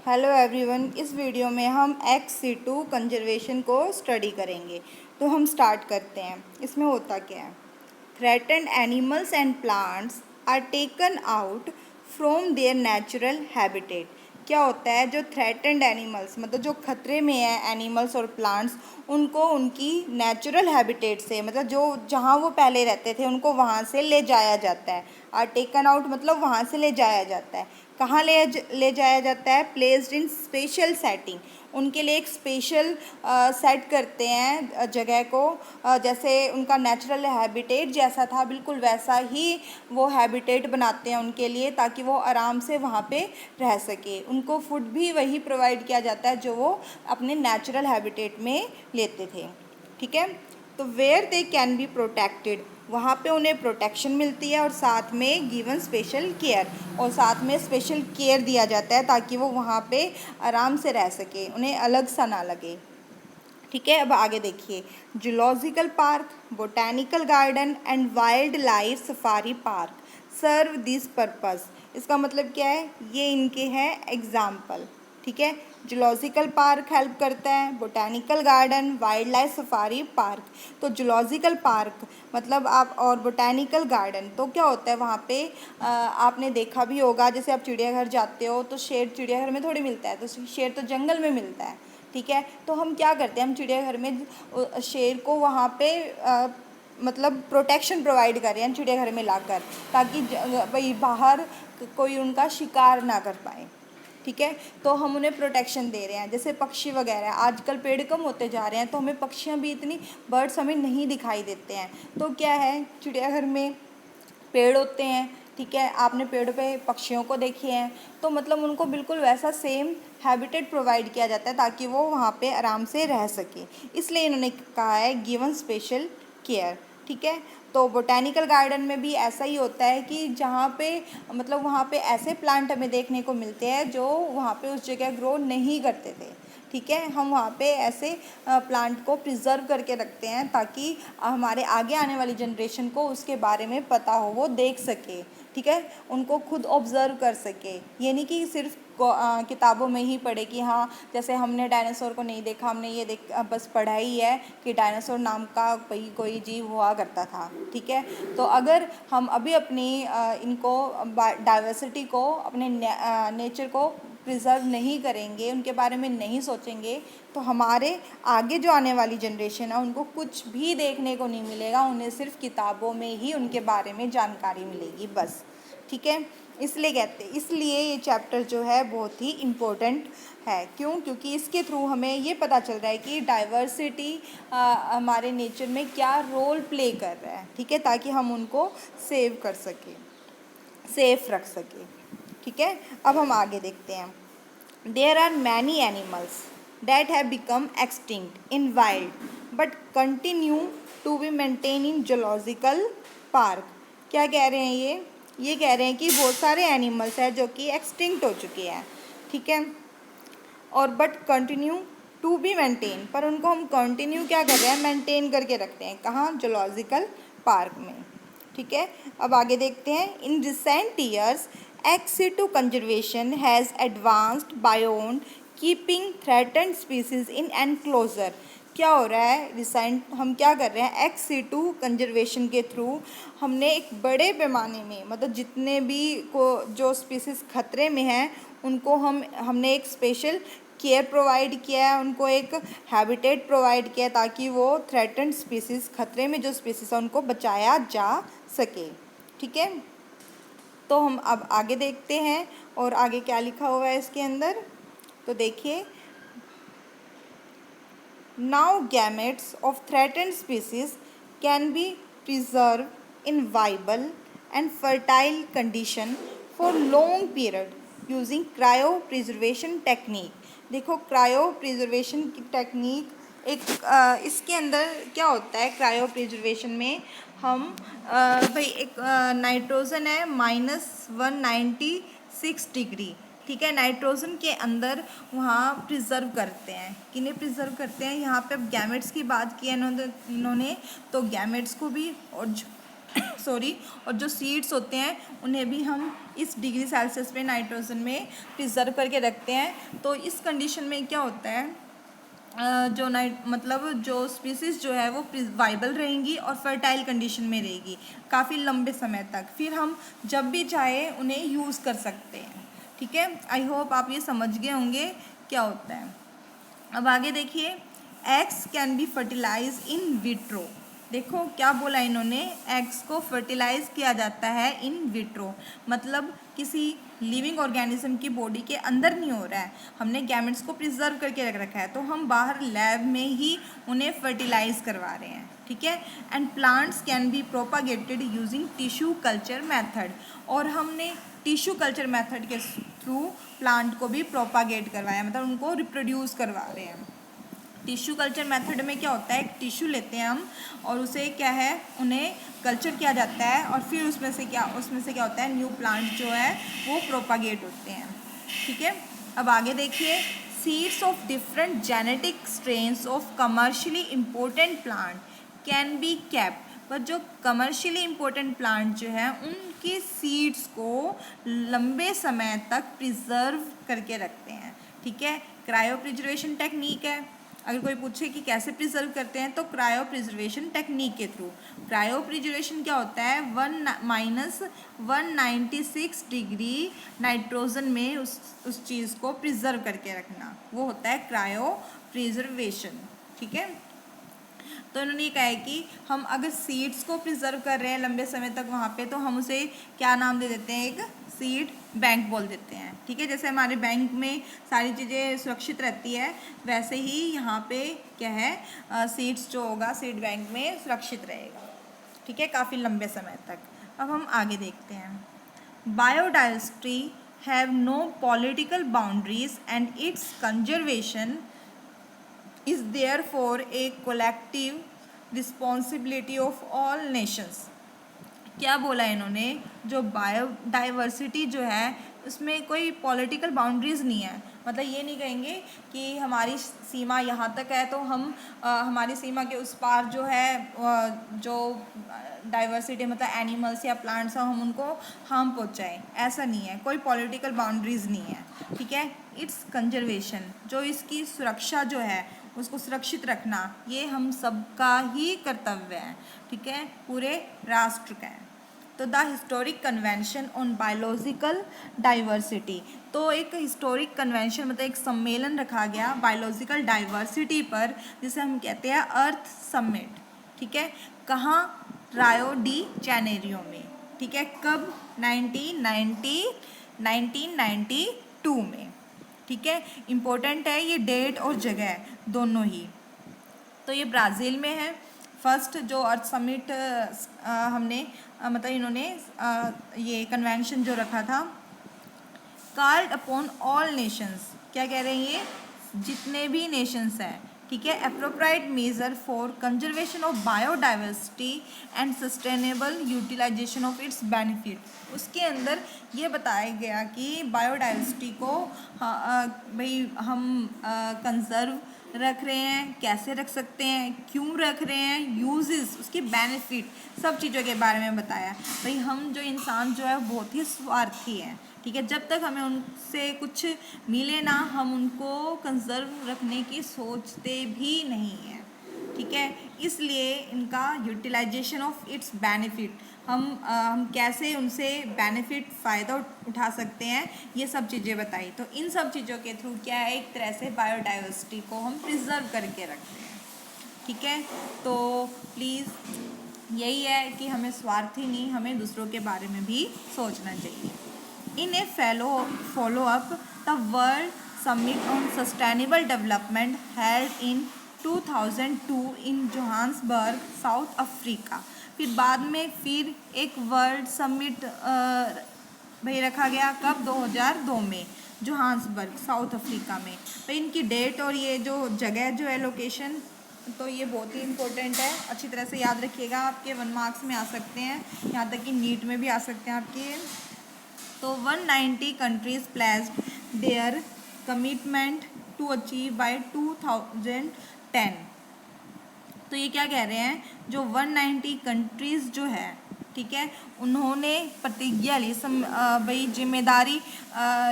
Hello everyone, इस video में हम XC2 कंजर्वेशन को स्टडी करेंगे। तो हम स्टार्ट करते हैं। इसमें होता क्या है? Threatened animals and plants are taken out from their natural habitat. क्या होता है? जो थ्रेटेंड एनिमल्स मतलब जो खतरे में है एनिमल्स और प्लांट्स, उनको उनकी नेचुरल हैबिटेट से मतलब जो जहाँ वो पहले रहते थे उनको वहाँ से ले जाया जाता है। आर टेकन आउट मतलब वहाँ से ले जाया जाता है। कहाँ ले जाया जाता है? Placed in special setting. उनके लिए एक स्पेशल सेट करते हैं जगह को, जैसे उनका नेचुरल हैबिटेट जैसा था बिल्कुल वैसा ही वो हैबिटेट बनाते हैं उनके लिए, ताकि वो आराम से वहाँ पे रह सके। उनको फूड भी वही प्रोवाइड किया जाता है जो वो अपने नेचुरल हैबिटेट में लेते थे। ठीक है। तो where they can be protected, वहाँ पे उन्हें प्रोटेक्शन मिलती है और साथ में गिवन स्पेशल केयर, और साथ में स्पेशल केयर दिया जाता है ताकि वो वहाँ पे आराम से रह सके, उन्हें अलग सा ना लगे। ठीक है। अब आगे देखिए, zoological park, botanical garden and wildlife safari park serve this purpose. इसका मतलब क्या है? ये इनके हैं एग्जाम्पल। ठीक है। जूलॉजिकल पार्क हेल्प करता है, botanical garden, wild life safari park. तो जूलॉजिकल पार्क मतलब आप, और बोटैनिकल गार्डन तो क्या होता है वहाँ पे? आपने देखा भी होगा, जैसे आप चिड़ियाघर जाते हो तो शेर चिड़ियाघर में थोड़ी मिलता है, तो शेर तो जंगल में मिलता है। ठीक है। तो हम क्या करते हैं, हम चिड़ियाघर में शेर को वहाँ पे मतलब प्रोटेक्शन प्रोवाइड कर रहे हैं चिड़ियाघर में लाकर, ताकि भाई बाहर कोई उनका शिकार ना कर पाए। ठीक है। तो हम उन्हें प्रोटेक्शन दे रहे हैं। जैसे पक्षी वगैरह, आजकल पेड़ कम होते जा रहे हैं तो हमें पक्षियाँ भी इतनी, बर्ड्स हमें नहीं दिखाई देते हैं। तो क्या है, चिड़ियाघर में पेड़ होते हैं। ठीक है। आपने पेड़ों पे पक्षियों को देखे हैं, तो मतलब उनको बिल्कुल वैसा सेम हैबिटेट प्रोवाइड किया जाता है ताकि वो वहाँ पे आराम से रह सके। इसलिए इन्होंने कहा है गिवन स्पेशल केयर। ठीक है। तो बोटैनिकल गार्डन में भी ऐसा ही होता है कि जहाँ पे मतलब वहाँ पे ऐसे प्लांट हमें देखने को मिलते हैं जो वहाँ पे उस जगह ग्रो नहीं करते थे। ठीक है। हम वहाँ पे ऐसे प्लांट को प्रिजर्व करके रखते हैं ताकि हमारे आगे आने वाली जनरेशन को उसके बारे में पता हो, वो देख सके। ठीक है। उनको खुद ऑब्ज़र्व कर सके। ये नहीं कि सिर्फ किताबों में ही पढ़े कि हाँ, जैसे हमने डायनासोर को नहीं देखा, हमने ये बस पढ़ा ही है कि डायनासोर नाम का कोई जीव हुआ करता था। ठीक है। तो अगर हम अभी अपनी इनको डाइवर्सिटी को, अपने नेचर को प्रिजर्व नहीं करेंगे, उनके बारे में नहीं सोचेंगे, तो हमारे आगे जो आने वाली जनरेशन है उनको कुछ भी देखने को नहीं मिलेगा। उन्हें सिर्फ किताबों में ही उनके बारे में जानकारी मिलेगी बस। ठीक है। इसलिए ये चैप्टर जो है बहुत ही इम्पोर्टेंट है। क्यों? क्योंकि इसके थ्रू हमें ये पता चल रहा है कि डाइवर्सिटी हमारे नेचर में क्या रोल प्ले कर रहा है। ठीक है। ताकि हम उनको सेव कर सकें, सेफ रख सकें। ठीक है। अब हम आगे देखते हैं। There are many animals that have become extinct in wild but continue to be maintain in zoological park. क्या कह रहे हैं ये कह रहे हैं कि बहुत सारे एनिमल्स हैं जो कि एक्सटिंक्ट हो चुके हैं। ठीक है। और but continue to be maintain, पर उनको हम कंटिन्यू क्या कर रहे हैं? मेंटेन करके रखते हैं। कहाँ? जूलॉजिकल पार्क में। ठीक है। अब आगे देखते हैं। In recent years XC2 conservation has advanced beyond keeping threatened species in enclosure. क्या हो रहा है? रिसेंट हम क्या कर रहे हैं? XC2 कंजर्वेशन के थ्रू हमने एक बड़े पैमाने में मतलब जितने भी को जो स्पीसीज खतरे में हैं उनको हमने एक स्पेशल केयर प्रोवाइड किया है, उनको एक हैबिटेट प्रोवाइड किया है ताकि वो थ्रेटेंड स्पीसीज़, खतरे में जो स्पीसीज़ है उनको बचाया जा सके। ठीक है। तो हम अब आगे देखते हैं और आगे क्या लिखा हुआ है इसके अंदर। तो देखिए, now gametes of threatened species can be preserve in viable and fertile condition for long period using cryo preservation technique. देखो, क्रायो प्रिजर्वेशन की टेक्निक एक इसके अंदर क्या होता है? क्रायो प्रिजर्वेशन में हम भाई एक नाइट्रोजन है -196 डिग्री। ठीक है। नाइट्रोजन के अंदर वहाँ प्रिजर्व करते हैं। किन्हें प्रिजर्व करते हैं? यहाँ पे अब गैमेट्स की बात की है इन्होंने, तो गैमेट्स को भी और सॉरी, और जो सीड्स होते हैं उन्हें भी हम इस डिग्री सेल्सियस पे नाइट्रोजन में प्रिजर्व करके रखते हैं। तो इस कंडीशन में क्या होता है, जो मतलब जो स्पीसीज़ जो है वो वाइबल रहेंगी और फर्टाइल कंडीशन में रहेगी काफ़ी लंबे समय तक, फिर हम जब भी चाहे उन्हें यूज़ कर सकते हैं। ठीक है, आई होप आप ये समझ गए होंगे क्या होता है। अब आगे देखिए, eggs can be fertilize in vitro. देखो क्या बोला इन्होंने, एग्स को फर्टिलाइज किया जाता है इन विट्रो, मतलब किसी लिविंग ऑर्गेनिज्म की बॉडी के अंदर नहीं हो रहा है, हमने गैमेट्स को प्रिजर्व करके रख रखा है, तो हम बाहर लैब में ही उन्हें फर्टिलाइज करवा रहे हैं। ठीक है, and plants can be propagated using tissue culture method, और हमने टिश्यू कल्चर मेथड के थ्रू प्लांट को भी प्रोपागेट करवाया, मतलब उनको रिप्रोड्यूस करवा रहे हैं। टिश्यू कल्चर मेथड में क्या होता है, एक टिश्यू लेते हैं हम और उसे क्या है, उन्हें कल्चर किया जाता है और फिर उसमें से क्या होता है, न्यू प्लांट जो है वो प्रोपागेट होते हैं। ठीक है, अब आगे देखिए, seeds of different genetic strains of commercially important plant can be kept, पर जो कमर्शियली इम्पोर्टेंट प्लांट जो है उनके सीड्स को लंबे समय तक प्रिजर्व करके रखते हैं। ठीक है, क्रायो प्रिजर्वेशन टेक्निक है। अगर कोई पूछे कि कैसे प्रिजर्व करते हैं, तो क्रायो प्रिजर्वेशन टेक्निक के थ्रू। क्रायो प्रिजर्वेशन क्या होता है, -196 डिग्री नाइट्रोजन में उस चीज़ को प्रिजर्व करके रखना, वो होता है क्रायो प्रिजर्वेशन। ठीक है, तो इन्होंने ये कहा है कि हम अगर सीड्स को प्रिजर्व कर रहे हैं लंबे समय तक वहाँ पे, तो हम उसे क्या नाम दे देते हैं, एक सीड बैंक बोल देते हैं। ठीक है, जैसे हमारे बैंक में सारी चीज़ें सुरक्षित रहती है, वैसे ही यहाँ पे क्या है, सीड्स जो होगा सीड बैंक में सुरक्षित रहेगा। ठीक है, काफ़ी लंबे समय तक। अब हम आगे देखते हैं, biodiversity have no political boundaries and its conservation is therefore a collective responsibility of all nations। क्या बोला इन्होंने, जो बायोडाइवर्सिटी जो है उसमें कोई पॉलिटिकल बाउंड्रीज़ नहीं है, मतलब ये नहीं कहेंगे कि हमारी सीमा यहाँ तक है तो हम हमारी सीमा के उस पार जो है जो डाइवर्सिटी मतलब एनिमल्स या प्लांट्स हैं हम उनको हार्म पहुँचाएं, ऐसा नहीं है, कोई पॉलिटिकल बाउंड्रीज़ नहीं है। ठीक है, इट्स कंजर्वेशन, जो इसकी सुरक्षा जो है उसको सुरक्षित रखना, ये हम सबका ही कर्तव्य है। ठीक है, पूरे राष्ट्र का है। तो the historic convention on biological diversity, तो एक हिस्टोरिक कन्वेंशन मतलब एक सम्मेलन रखा गया बायोलॉजिकल डाइवर्सिटी पर, जिसे हम कहते हैं अर्थ समिट। ठीक है, कहाँ, रायो डी जेनेरियो में। ठीक है, कब, 1992 में। ठीक है, इम्पोर्टेंट है ये डेट और जगह दोनों ही। तो ये ब्राज़ील में है। फर्स्ट जो अर्थ समिट हमने मतलब इन्होंने ये कन्वेंशन जो रखा था, कॉल्ड अपॉन ऑल नेशंस, क्या कह रहे हैं ये, जितने भी नेशंस हैं। ठीक है, appropriate measure for conservation of biodiversity and sustainable utilization of its benefit. उसके अंदर ये बताया गया कि बायोडाइवर्सिटी को भाई हम कंजर्व रख रहे हैं, कैसे रख सकते हैं, क्यों रख रहे हैं, यूजेस, उसके बेनिफिट, सब चीज़ों के बारे में बताया। भाई हम जो इंसान जो है बहुत ही स्वार्थी हैं। ठीक है, जब तक हमें उनसे कुछ मिले ना, हम उनको कंजर्व रखने की सोचते भी नहीं हैं। ठीक है, इसलिए इनका यूटिलाइजेशन ऑफ इट्स बेनिफिट, हम कैसे उनसे बेनिफिट फ़ायदा उठा सकते हैं, ये सब चीज़ें बताई। तो इन सब चीज़ों के थ्रू क्या है, एक तरह से बायोडाइवर्सिटी को हम प्रिजर्व करके रखते हैं। ठीक है, तो प्लीज़ यही है कि हमें स्वार्थी नहीं, हमें दूसरों के बारे में भी सोचना चाहिए। In a follow-up, the World Summit on Sustainable Development held in 2002 in Johannesburg, South Africa। फिर बाद में फिर एक वर्ल्ड समिट भाई रखा गया, कब, 2002 में, जोहान्सबर्ग, साउथ अफ्रीका में। भाई इनकी डेट और ये जो जगह जो है, लोकेशन, तो ये बहुत ही इम्पोर्टेंट है, अच्छी तरह से याद रखिएगा, आपके 1 मार्क्स में आ सकते हैं, यहाँ तक कि नीट में भी आ सकते हैं आपके। तो 190 countries placed their commitment to achieve by 2010। तो ये क्या कह रहे हैं, जो 190 कंट्रीज़ जो है ठीक है। उन्होंने प्रतिज्ञा ली, भाई जिम्मेदारी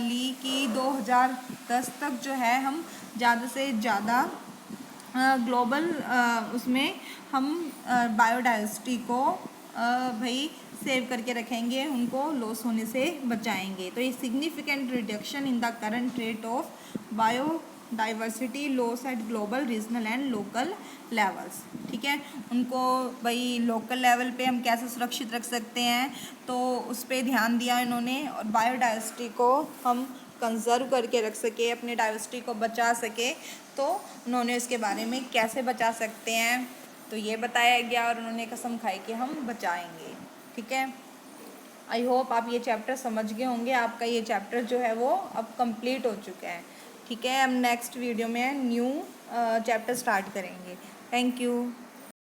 ली कि 2010 तक जो है हम ज़्यादा से ज़्यादा ग्लोबल उसमें हम बायोडाइवर्सिटी को भाई सेव करके रखेंगे, उनको लॉस होने से बचाएंगे। तो ये significant reduction in the current rate of biodiversity loss eight global, regional and local levels. ठीक है, उनको भाई लोकल लेवल पे हम कैसे सुरक्षित रख सकते हैं, तो उस पर ध्यान दिया इन्होंने, और बायोडाइवर्सिटी को हम कंजर्व करके रख सके, अपने डाइवर्सिटी को बचा सके, तो उन्होंने इसके बारे में कैसे बचा सकते हैं तो ये बताया गया, और उन्होंने कसम खाई कि हम बचाएंगे। ठीक है, आई होप आप ये चैप्टर समझ गए होंगे। आपका ये चैप्टर जो है वो अब कंप्लीट हो चुका है। ठीक है, हम नेक्स्ट वीडियो में न्यू चैप्टर स्टार्ट करेंगे। Thank you.